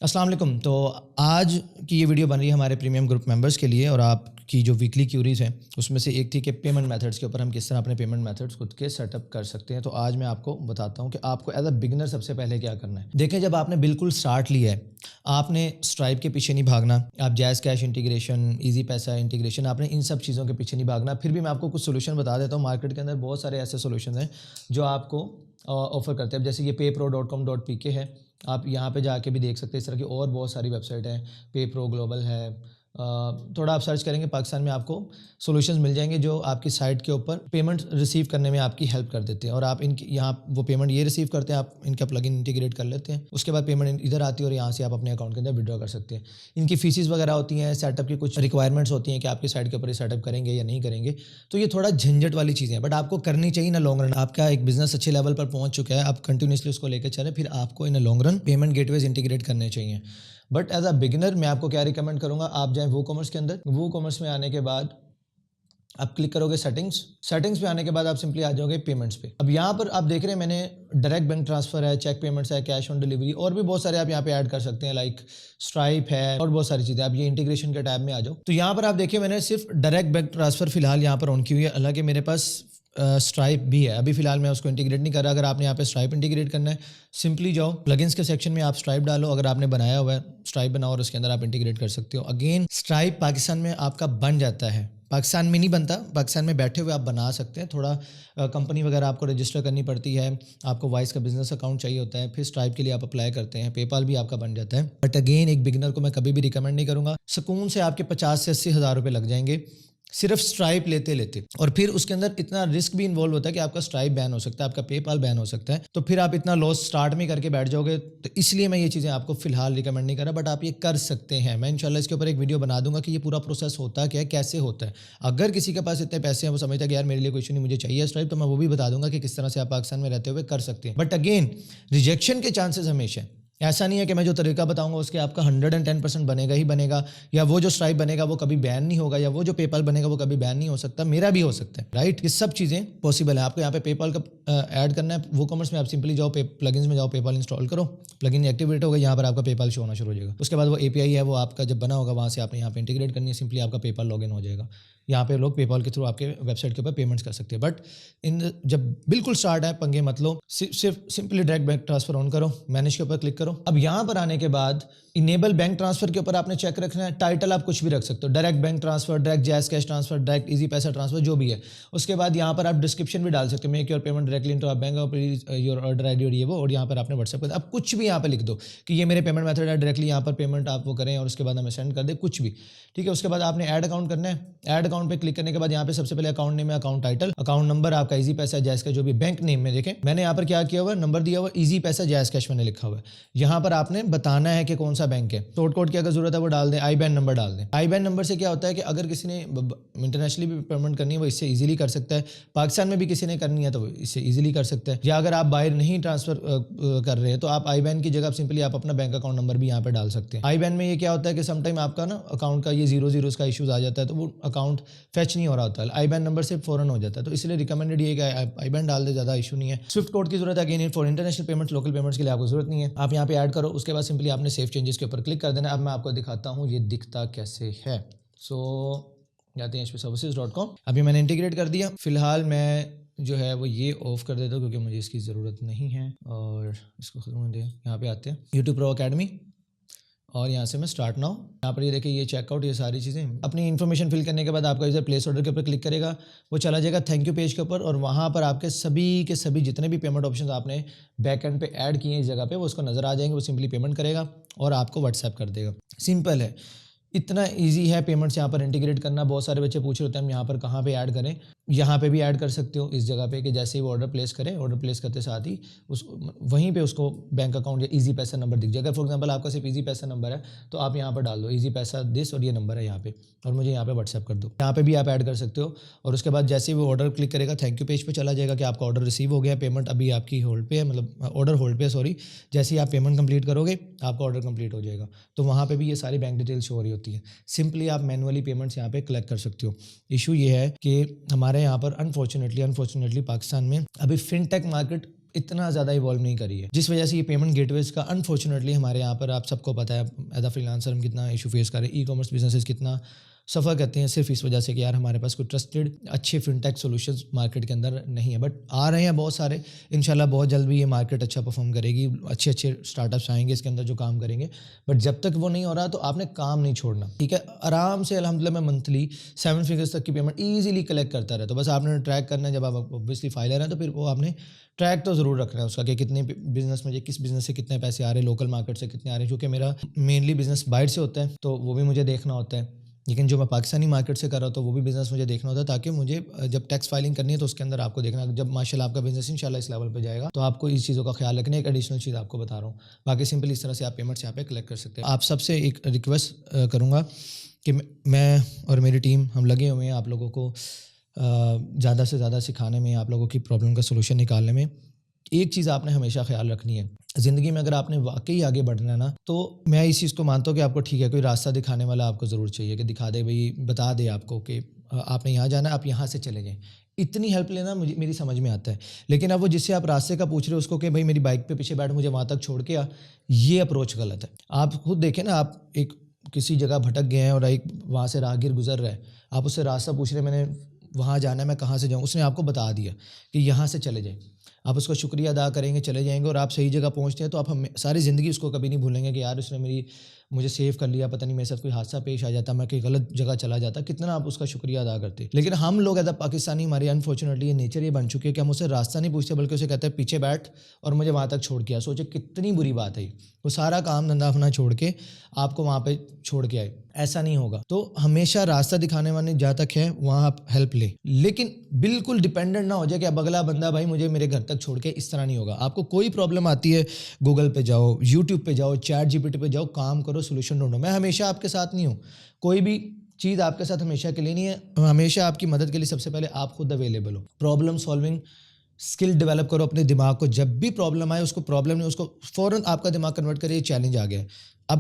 السلام علیکم. تو آج کی یہ ویڈیو بن رہی ہے ہمارے پریمیم گروپ ممبرس کے لیے، اور آپ کی جو ویکلی کیوریز ہیں اس میں سے ایک تھی کہ پیمنٹ میتھڈس کے اوپر ہم کس طرح اپنے پیمنٹ میتھڈس خود کے سیٹ اپ کر سکتے ہیں. تو آج میں آپ کو بتاتا ہوں کہ آپ کو ایز اے بگنر سب سے پہلے کیا کرنا ہے. دیکھیں، جب آپ نے بالکل سٹارٹ لیا ہے، آپ نے اسٹرائپ کے پیچھے نہیں بھاگنا. آپ جائز کیش انٹیگریشن، ایزی پیسہ انٹیگریشن، آپ نے ان سب چیزوں کے پیچھے نہیں بھاگنا. پھر بھی میں آپ کو کچھ سولوشن بتا دیتا ہوں. مارکیٹ کے اندر بہت سارے ایسے سولوشن ہیں جو آپ کو آفر کرتے ہیں. جیسے یہ paypro.com.pk ہے، آپ یہاں پہ جا کے بھی دیکھ سکتے ہیں. اس طرح کی اور بہت ساری ویب سائٹ ہیں. پے پرو گلوبل ہے. تھوڑا آپ سرچ کریں گے پاکستان میں آپ کو سولوشنز مل جائیں گے جو آپ کی سائٹ کے اوپر پیمنٹ ریسیو کرنے میں آپ کی ہیلپ کر دیتے ہیں. اور آپ ان کی یہاں وہ پیمنٹ یہ ریسیو کرتے ہیں، آپ ان کا پلگ ان انٹیگریٹ کر لیتے ہیں. اس کے بعد پیمنٹ ادھر آتی ہے اور یہاں سے آپ اپنے اکاؤنٹ کے اندر وڈرا کر سکتے ہیں. ان کی فیسز وغیرہ ہوتی ہیں، سیٹ اپ کی کچھ ریکوائرمنٹس ہوتی ہیں کہ آپ کی سائٹ کے اوپر یہ سیٹ اپ کریں گے یا نہیں کریں گے. تو یہ تھوڑا جھنجھٹ والی چیزیں ہیں، بٹ آپ کو کرنی چاہیے نا. لانگ رن آپ کا ایک بزنس اچھے لیول پر پہنچ چکا ہے، آپ کنٹینیوسلی اس کو لے کے چلیں، پھر آپ کو ان لانگ رن پیمنٹ گیٹ ویز انٹیگریٹ کرنے چاہیے. بٹ ایز اے بگنر میں آپ کو کیا ریکمینڈ کروں گا، آپ جائیں وو کامرس کے اندر. وو کامرس میں آنے کے بعد آپ کلک کرو گے سیٹنگس پہ. آنے کے بعد آپ سمپلی آ جاؤ گے پیمنٹس پہ. اب یہاں پر آپ دیکھ رہے ہیں میں نے ڈائریکٹ بینک ٹرانسفر ہے، چیک پیمنٹس ہے، کیش آن ڈیلیوری، اور بھی بہت سارے آپ یہاں پہ ایڈ کر سکتے ہیں، لائک اسٹرائپ ہے اور بہت ساری چیزیں. آپ یہ انٹیگریشن کے ٹیب میں آ جاؤ. تو یہاں پر آپ دیکھیں میں نے صرف ڈائریکٹ بینک ٹرانسفر فی الحال یہاں پر آن کی ہوئی ہے، حالانکہ میرے پاس اسٹرائپ بھی ہے. ابھی فی الحال میں اس کو انٹیگریٹ نہیں کر رہا. اگر آپ نے یہاں پہ اسٹرائپ انٹیگریٹ کرنا ہے، سمپلی جاؤ پلگنس کے سیکشن میں، آپ اسٹرائپ ڈالو. اگر آپ نے بنایا ہوا ہے اسٹرائپ بناؤ اور اس کے اندر آپ انٹیگریٹ کر سکتے ہو. اگین اسٹرائپ پاکستان میں آپ کا بن جاتا ہے، پاکستان میں نہیں بنتا. پاکستان میں بیٹھے ہوئے آپ بنا سکتے ہیں. تھوڑا کمپنی وغیرہ آپ کو رجسٹر کرنی پڑتی ہے، آپ کو وائس کا بزنس اکاؤنٹ چاہیے ہوتا ہے، پھر اسٹرائپ کے لیے آپ اپلائی کرتے ہیں. پے پال بھی آپ کا بن جاتا ہے. بٹ اگین ایک بگنر کو میں کبھی بھی ریکمینڈ نہیں کروں گا. سکون سے آپ کے 50 سے 80 ہزار روپے لگ جائیں گے صرف اسٹرائپ لیتے. اور پھر اس کے اندر اتنا رسک بھی انوالو ہوتا ہے کہ آپ کا اسٹرائپ بین ہو سکتا ہے، آپ کا پے پال بین ہو سکتا ہے. تو پھر آپ اتنا لاس اسٹارٹ میں کر کے بیٹھ جاؤ گے. تو اس لیے میں یہ چیزیں آپ کو فی الحال ریکمینڈ نہیں کر رہا. بٹ آپ یہ کر سکتے ہیں. میں انشاءاللہ اس کے اوپر ایک ویڈیو بنا دوں گا کہ یہ پورا پروسیس ہوتا کیا ہے، کیسے ہوتا ہے. اگر کسی کے پاس اتنے پیسے ہیں، وہ سمجھتا ہے کہ یار میرے لیے کوئی ایشو نہیں، مجھے چاہیے اسٹرائپ، تو میں وہ بھی بتا دوں گا کہ کس طرح سے آپ پاکستان میں رہتے ہوئے کر سکتے ہیں. بٹ اگین ریجیکشن کے چانسز ہمیشہ ہیں. ایسا نہیں ہے کہ میں جو طریقہ بتاؤں گا اس کے آپ کا 110% بنے گا ہی بنے گا، یا وہ جو اسٹرائپ بنے گا وہ کبھی بین نہیں ہوگا، یا وہ جو پے پال بنے گا وہ کبھی بین نہیں ہو سکتا. میرا بھی ہو سکتا ہے، رائٹ. یہ سب چیزیں پاسبل ہیں. آپ کو یہاں پہ پے پال کا ایڈ کرنا ہے. وہ کامرس میں آپ سمپلی جاؤ، پلگنس میں جاؤ، پے پال انسٹال کرو، پلگن ایکٹیویٹ ہوگا، یہاں پر آپ کا پے پال شو ہونا شروع ہو جائے گا. اس کے بعد وہ اے پی آئی ہے، وہ آپ کا جب بنا ہوگا وہاں سے آپ نے یہاں پہ انٹیگریٹ کرنی ہے. سمپلی آپ کا پے پال لاگ ان ہو جائے گا. یہاں پہ لوگ پے پال کے تھرو آپ کے ویب سائٹ کے اوپر پیمنٹس کر سکتے ہیں. بٹ جب بالکل اسٹارٹ ہے، پنگے مت لو، صرف سمپلی ڈائریکٹ بینک ٹرانسفر آن کرو، مینیج کے اوپر کلک کرو. اب یہاں پر آنے کے بعد انیبل بینک ٹرانسفر کے اوپر آپ نے چیک رکھنا ہے. ٹائٹل آپ کچھ بھی رکھ سکتے ہو، ڈائریکٹ بینک ٹرانسفر، ڈائریکٹ جائز کیش ٹرانسفر، ڈائریکٹ ایزی پیسہ ٹرانسفر، جو بھی ہے. اس کے بعد یہاں پر آپ ڈسکرپشن بھی ڈال سکتے ہو، make your payment directly into bank اور please your order I D اور یہ وہ. اور یہاں پر آپ نے واٹس ایپ کر اب کچھ بھی یہاں پہ لکھ دو کہ یہ میرے پیمنٹ میتھڈ ہے، ڈائریکٹلی یہاں پر پیمنٹ آپ وہ کریں اور اس کے بعد ہمیں سینڈ کر دیں، کچھ بھی. ٹھیک ہے. اس کے بعد آپ نے ایڈ اکاؤنٹ کرنا ہے. ایڈ اکاؤنٹ پہ کلک کرنے کے بعد یہاں پہ سب سے پہلے اکاؤنٹ نیم ہے، اکاؤنٹ ٹائٹل، اکاؤنٹ نمبر آپ کا ایزی پیسہ جائز کا جو بھی بینک نیم میں دیکھیں میں نے یہاں پر کیا کیا ہوا ہے، نمبر دیا ہوا ایزی پیسہ جائز کیش میں نے لکھا ہوا ہے. یہاں پر آپ نے بتانا ہے کہ کون سا بینک ہے. سورٹ کوڈ کی اگر ضرورت ہے وہ ڈال دیں. آئی بین نمبر ڈال دیں. آئی بین نمبر سے کیا ہوتا ہے کہ اگر کسی نے انٹرنیشنلی بھی پیمنٹ کرنی ہے وہ اس سے ایزیلی کر سکتا ہے. پاکستان میں بھی کسی نے کرنی ہے تو اس سے ایزیلی کر سکتا ہے. یا اگر آپ باہر نہیں ٹرانسفر کر رہے ہیں تو آپ آئی بین کی جگہ سمپلی آپ اپنا بینک اکاؤنٹ نمبر بھی یہاں پہ ڈال سکتے ہیں. آئی بین میں یہ کیا ہوتا ہے کہ سم ٹائم آپ کا نا اکاؤنٹ کا یہ زیروز کا ایشوز آ جاتا ہے تو وہ اکاؤنٹ فیچ نہیں ہو رہا ہوتا ہے. آئی بین نمبر سے فوراً ہو جاتا ہے. تو اس لیے ریکمینڈڈ یہ کہ آئی بین ڈال دے، زیادہ ایشو نہیں ہے. سوئفٹ کوڈ کی ضرورت ہے again for international payments, local payments کے لیے آپ کو ضرورت نہیں ہے. آپ یہاں پہ ایڈ کرو. اس کے بعد سمپلی آپ نے سیو چینجز کے اوپر کلک کر دینا. اب میں آپ کو دکھاتا ہوں یہ دکھتا کیسے ہے. سو جاتے ہیں hpservices.com. ابھی میں نے انٹیگریٹ کر دیا. فی الحال میں جو ہے وہ یہ آف کر دیتا ہوں کیونکہ مجھے اس کی ضرورت نہیں ہے، اور اس کو ختم کر دیں. یہاں پہ آتے ہیں یوٹیوب پرو اکیڈمی، اور یہاں سے میں اسٹارٹ ناؤ. یہاں پر یہ دیکھیں یہ چیک آؤٹ، یہ ساری چیزیں اپنی انفارمیشن فل کرنے کے بعد آپ کا یوزر پلیس آرڈر کے اوپر کلک کرے گا، وہ چلا جائے گا تھینک یو پیج کے اوپر. اور وہاں پر آپ کے سبھی جتنے بھی پیمنٹ آپشنز آپ نے بیک اینڈ پہ ایڈ کیے ہیں اس جگہ پہ وہ اس کو نظر آ جائیں گے. وہ سمپلی پیمنٹ کرے گا اور آپ کو واٹس ایپ کر دے گا. سمپل ہے، اتنا ایزی ہے پیمنٹس یہاں پر انٹیگریٹ کرنا. بہت سارے بچے پوچھ رہے ہوتے ہیں ہم یہاں پر کہاں پہ ایڈ کریں. یہاں پہ بھی ایڈ کر سکتے ہو اس جگہ پہ کہ جیسے ہی وہ آرڈر پلیس کریں، آرڈر پلیس کرتے ساتھ ہی وہیں پہ اس کو بینک اکاؤنٹ یا ایزی پیسہ نمبر دکھ جائے گا. فار ایگزامپل آپ کا صرف ایزی پیسہ نمبر ہے تو آپ یہاں پر ڈال دو ایزی پیسہ دس اور یہ نمبر ہے یہاں پہ، اور مجھے یہاں پہ واٹس ایپ کر دو. یہاں پہ بھی آپ ایڈ کر سکتے ہو. اور اس کے بعد جیسے ہی وہ آرڈر کلک کرے گا تھینک یو پیج پہ چلا جائے گا کہ آپ کا آرڈر ریسیو ہو گیا. پیمنٹ ابھی آپ کی ہولڈ پہ ہے، مطلب آرڈر ہولڈ پہ ہے، سوری. جیسے ہی آپ پیمنٹ کمپلیٹ کرو گے آپ کا آرڈر کمپلیٹ ہو جائے گا. تو وہاں پہ بھی یہ ساری بینک ڈیٹیل شو ہو رہی ہوتی ہے. سمپلی آپ مینولی پیمنٹس یہاں پہ کلیکٹ کر سکتے ہو. ایشو یہ ہے کہ ہمارے یہاں پر انفارچونیٹلی پاکستان میں ابھی فن ٹیک مارکیٹ اتنا زیادہ ایوالو نہیں کری ہے، جس وجہ سے یہ پیمنٹ گیٹ ویز کا انفارچونیٹلی ہمارے یہاں پر آپ سب کو پتہ ہے ایز اے فری لانسر ہم کتنا ایشو فیس کر رہے ہیں، ای کامرس بزنسز کتنا سفر کرتے ہیں صرف اس وجہ سے کہ یار ہمارے پاس کوئی ٹرسٹڈ اچھے فنٹیک سولوشنز مارکیٹ کے اندر نہیں ہے. بٹ آ رہے ہیں بہت سارے، انشاءاللہ بہت جلد بھی یہ مارکیٹ اچھا پرفارم کرے گی، اچھے اسٹارٹ اپس آئیں گے اس کے اندر جو کام کریں گے. بٹ جب تک وہ نہیں ہو رہا تو آپ نے کام نہیں چھوڑنا، ٹھیک ہے. آرام سے الحمدللہ میں منتھلی 7 فگرس تک کی پیمنٹ ایزیلی کلیکٹ کرتا رہتا ہوں. بس آپ نے ٹریک کرنا ہے، جب آپ اوبویسلی فائلر ہیں تو پھر وہ آپ نے ٹریک تو ضرور رکھنا ہے اس کا کہ کتنے بزنس مجھے کس بزنس سے کتنے پیسے آ رہے ہیں، لوکل مارکیٹ سے کتنے آ رہے ہیں، کیونکہ میرا مینلی بزنس باہر سے ہوتا ہے تو وہ بھی مجھے دیکھنا ہوتا ہے. لیکن جو میں پاکستانی مارکیٹ سے کر رہا ہوں تو وہ بھی بزنس مجھے دیکھنا ہوتا ہے، تاکہ مجھے جب ٹیکس فائلنگ کرنی ہے تو اس کے اندر آپ کو دیکھنا ہے. جب ماشاءاللہ آپ کا بزنس انشاءاللہ اس لیول پہ جائے گا تو آپ کو اس چیزوں کا خیال رکھنا ہے. ایک ایڈیشنل چیز آپ کو بتا رہا ہوں، باقی سمپل اس طرح سے آپ پیمنٹس یہاں پہ کلیکٹ کر سکتے ہیں. آپ سب سے ایک ریکویسٹ کروں گا کہ میں اور میری ٹیم ہم لگے ہوئے ہیں آپ لوگوں کو زیادہ سے زیادہ سکھانے میں، آپ لوگوں کی پرابلم کا سولوشن نکالنے میں. ایک چیز آپ نے ہمیشہ خیال رکھنی ہے زندگی میں، اگر آپ نے واقعی آگے بڑھنا ہے نا، تو میں اس چیز کو مانتا ہوں کہ آپ کو ٹھیک ہے کوئی راستہ دکھانے والا آپ کو ضرور چاہیے کہ دکھا دے بھائی، بتا دے آپ کو کہ آپ نے یہاں جانا ہے، آپ یہاں سے چلے جائیں. اتنی ہیلپ لینا مجھے میری سمجھ میں آتا ہے. لیکن اب وہ جس سے آپ راستے کا پوچھ رہے ہو اس کو کہ بھائی میری بائک پہ پیچھے بیٹھ مجھے وہاں تک چھوڑ کے آ، یہ اپروچ غلط ہے. آپ خود دیکھیں نا، آپ ایک کسی جگہ بھٹک گئے ہیں اور ایک وہاں سے راہگیر گزر رہا ہے، آپ اس سے راستہ پوچھ رہے ہیں میں نے وہاں جانا ہے، میں کہاں سے جاؤں، اس نے آپ کو بتا دیا کہ یہاں سے چلے جائیں. آپ اس کا شکریہ ادا کریں گے، چلے جائیں گے، اور آپ صحیح جگہ پہنچتے ہیں تو آپ ساری زندگی اس کو کبھی نہیں بھولیں گے کہ یار اس نے مجھے سیو کر لیا، پتہ نہیں میرے ساتھ کوئی حادثہ پیش آ جاتا، میں کہیں غلط جگہ چلا جاتا، کتنا آپ اس کا شکریہ ادا کرتے. لیکن ہم لوگ ایز اے پاکستانی، ہماری انفارچونیٹلی یہ نیچر یہ بن چکی ہے کہ ہم اسے راستہ نہیں پوچھتے بلکہ اسے کہتے ہیں پیچھے بیٹھ اور مجھے وہاں تک چھوڑ کے آ. سوچے کتنی بری بات ہے. وہ سارا کام دھندا اپنا چھوڑ کے آپ کو وہاں پہ چھوڑ کے آئے، ایسا نہیں ہوگا. تو ہمیشہ راستہ دکھانے والے جہاں تک ہے وہاں آپ ہیلپ لیں، لیکن بالکل ڈیپینڈنٹ نہ ہو جائے کہ اب اگلا بندہ بھائی مجھے میرے گھر تک چھوڑ کے، اس طرح نہیں ہوگا. آپ کو کوئی پرابلم آتی ہے گوگل پہ جاؤ، یوٹیوب پہ جاؤ، چیٹ جی پی ٹی پہ جاؤ، کام کرو، سولوشن ڈھونڈو. میں ہمیشہ آپ کے ساتھ نہیں ہوں، کوئی بھی چیز آپ کے ساتھ ہمیشہ کے لیے نہیں ہے. ہمیشہ آپ کی مدد کے لیے سب سے پہلے آپ خود اویلیبل ہو. پرابلم سالونگ اسکل ڈیولپ کرو اپنے دماغ کو. جب بھی پرابلم آئے اس کو پرابلم نہیں، اس کو فوراً آپ کا دماغ کنورٹ کرے یہ چیلنج آ گیا ہے، اب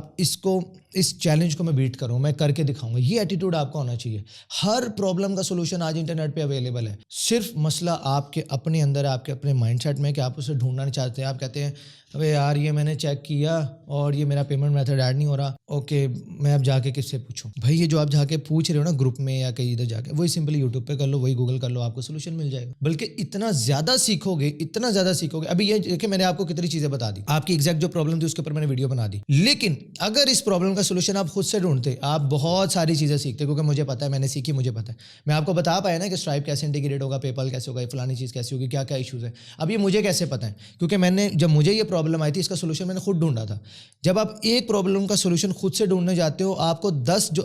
اس چیلنج کو میں بیٹ کروں، میں کر کے دکھاؤں گا. یہ ایٹیٹیوڈ آپ کو ہونا چاہیے. ہر پرابلم کا سولوشن آج انٹرنیٹ پہ اویلیبل ہے. صرف مسئلہ آپ کے اپنے اندر، آپ کے اپنے مائنڈ سیٹ میں کہ آپ اسے ڈھونڈنا نہیں چاہتے. آپ کہتے ہیں ابے یار یہ میں نے چیک کیا اور یہ میرا پیمنٹ میتھڈ ایڈ نہیں ہو رہا، اوکے میں اب جا کے کس سے پوچھوں. بھائی یہ جو آپ جا کے پوچھ رہے ہو نا گروپ میں یا کہیں ادھر جا کے، وہی سمپلی یوٹیوب پہ کر لو، وہی گوگل کر لو، آپ کو سولوشن مل جائے گا. بلکہ اتنا زیادہ سیکھو گے، اتنا زیادہ سیکھو گے. ابھی یہ دیکھیں میں نے آپ کو کتنی چیزیں بتا دی، آپ کی ایگزیکٹ جو پرابلم تھی اس کے اوپر میں نے ویڈیو بنا دی. لیکن اگر اس پرابلم کا سولوشن آپ خود سے ڈھونڈتے، آپ بہت ساری چیزیں سیکھتے، کیونکہ مجھے پتا ہے، میں نے سیکھی، مجھے پتا ہے. میں آپ کو بتا پایا نا کہ اسٹرائپ کیسے انٹیگریٹ ہوگا، پے پال کیسے ہوگا، فلانی چیز کیسے ہوگی، کیا کیا ایشوز ہیں. اب یہ مجھے کیسے پتہ ہے؟ کیونکہ میں نے جب مجھے یہ پرابلم آئی تھی اس کا سولوشن میں نے خود ڈھونڈا تھا. جب آپ ایک پرابلم کا سولوشن خود سے ڈھونڈنے جاتے ہو، آپ کو 10 جو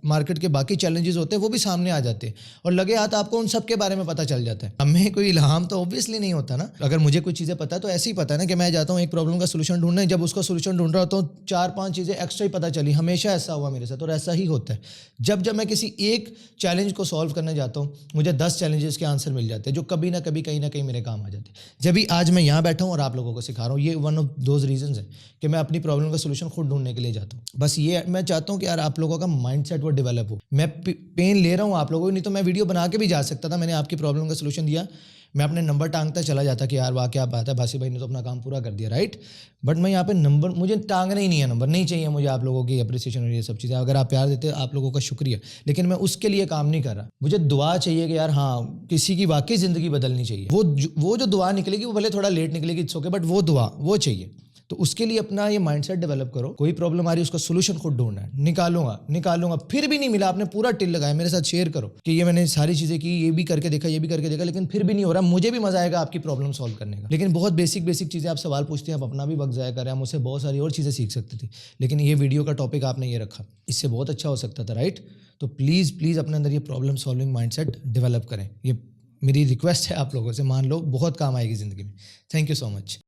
مارکیٹ کے باقی چیلنجز ہوتے ہیں وہ بھی سامنے آ جاتے ہیں، اور لگے ہاتھ آپ کو ان سب کے بارے میں پتہ چل جاتا ہے. ہمیں کوئی الہام تو اوبویسلی نہیں ہوتا نا. اگر مجھے کوئی چیزیں پتہ ہے تو ایسے ہی پتہ ہے نا کہ میں جاتا ہوں ایک پرابلم کا سولوشن ڈھونڈنے، جب اس کا سولوشن ڈھونڈ رہا ہوتا ہوں 4-5 چیزیں ایکسٹرا ہی پتہ چلی. ہمیشہ ایسا ہوا میرے ساتھ اور ایسا ہی ہوتا ہے. جب میں کسی ایک چیلنج کو سالو کرنے جاتا ہوں مجھے 10 چیلنجز کے آنسر مل جاتے ہیں جو کبھی نہ کبھی کہیں نہ کہیں میرے کام آ جاتے ہیں. جبھی آج میں یہاں بیٹھا ہوں اور آپ لوگوں کو سکھا رہا ہوں، یہ ون آف دوز ریزنز ہے کہ میں اپنی پرابلم کا سولوشن خود ڈھونڈنے کے لیے جاتا ہوں. بس یہ میں چاہتا ہوں کہ یار آپ لوگوں کا مائنڈ سیٹ وہ ڈیولپ ہو. میں پین لے رہا ہوں آپ لوگوں کو، نہیں تو میں ویڈیو بنا کے بھی جا سکتا تھا. میں نے آپ کی پرابلم کا سولوشن دیا، میں اپنے نمبر ٹانگتا چلا جاتا کہ یار واہ کیا بات ہے، بھاسی بھائی نے تو اپنا کام پورا کر دیا، رائٹ. بٹ میں یہاں پہ نمبر مجھے ٹانگنا ہی نہیں ہے، نمبر نہیں چاہیے مجھے آپ لوگوں کی اپریسیشن اور یہ سب چیزیں. اگر آپ پیار دیتے آپ لوگوں کا شکریہ، لیکن میں اس کے لیے کام نہیں کر رہا. مجھے دعا چاہیے کہ یار ہاں کسی کی واقعی زندگی بدلنی چاہیے. وہ جو دعا نکلے گی وہ بھلے تھوڑا لیٹ نکلے گی، اوکے، بٹ وہ دعا وہ چاہیے. تو اس کے لیے اپنا یہ مائنڈ سیٹ ڈیولپ کرو. کوئی پرابلم آ رہی ہے اس کا سولوشن خود ڈھونڈنا ہے. نکالوں گا پھر بھی نہیں ملا، آپ نے پورا ٹل لگایا، میرے ساتھ شیئر کرو کہ یہ میں نے ساری چیزیں کی، یہ بھی کر کے دیکھا، یہ بھی کر کے دیکھا، لیکن پھر بھی نہیں ہو رہا. مجھے بھی مزہ آئے گا آپ کی پرابلم سالو کرنے کا. لیکن بہت بیسک چیزیں آپ سوال پوچھتے ہیں، آپ اپنا بھی وقت ضائع کر رہے ہیں. ہم اس سے بہت ساری اور چیزیں سیکھ سکتے تھے، لیکن یہ ویڈیو کا ٹاپک آپ نے یہ رکھا، اس سے بہت اچھا ہو سکتا تھا، رائٹ. تو پلیز اپنے اندر یہ problem solving mindset develop کریں. یہ میری ریکویسٹ ہے آپ لوگوں سے، مان لو بہت کام آئے گی زندگی میں. Thank you so much.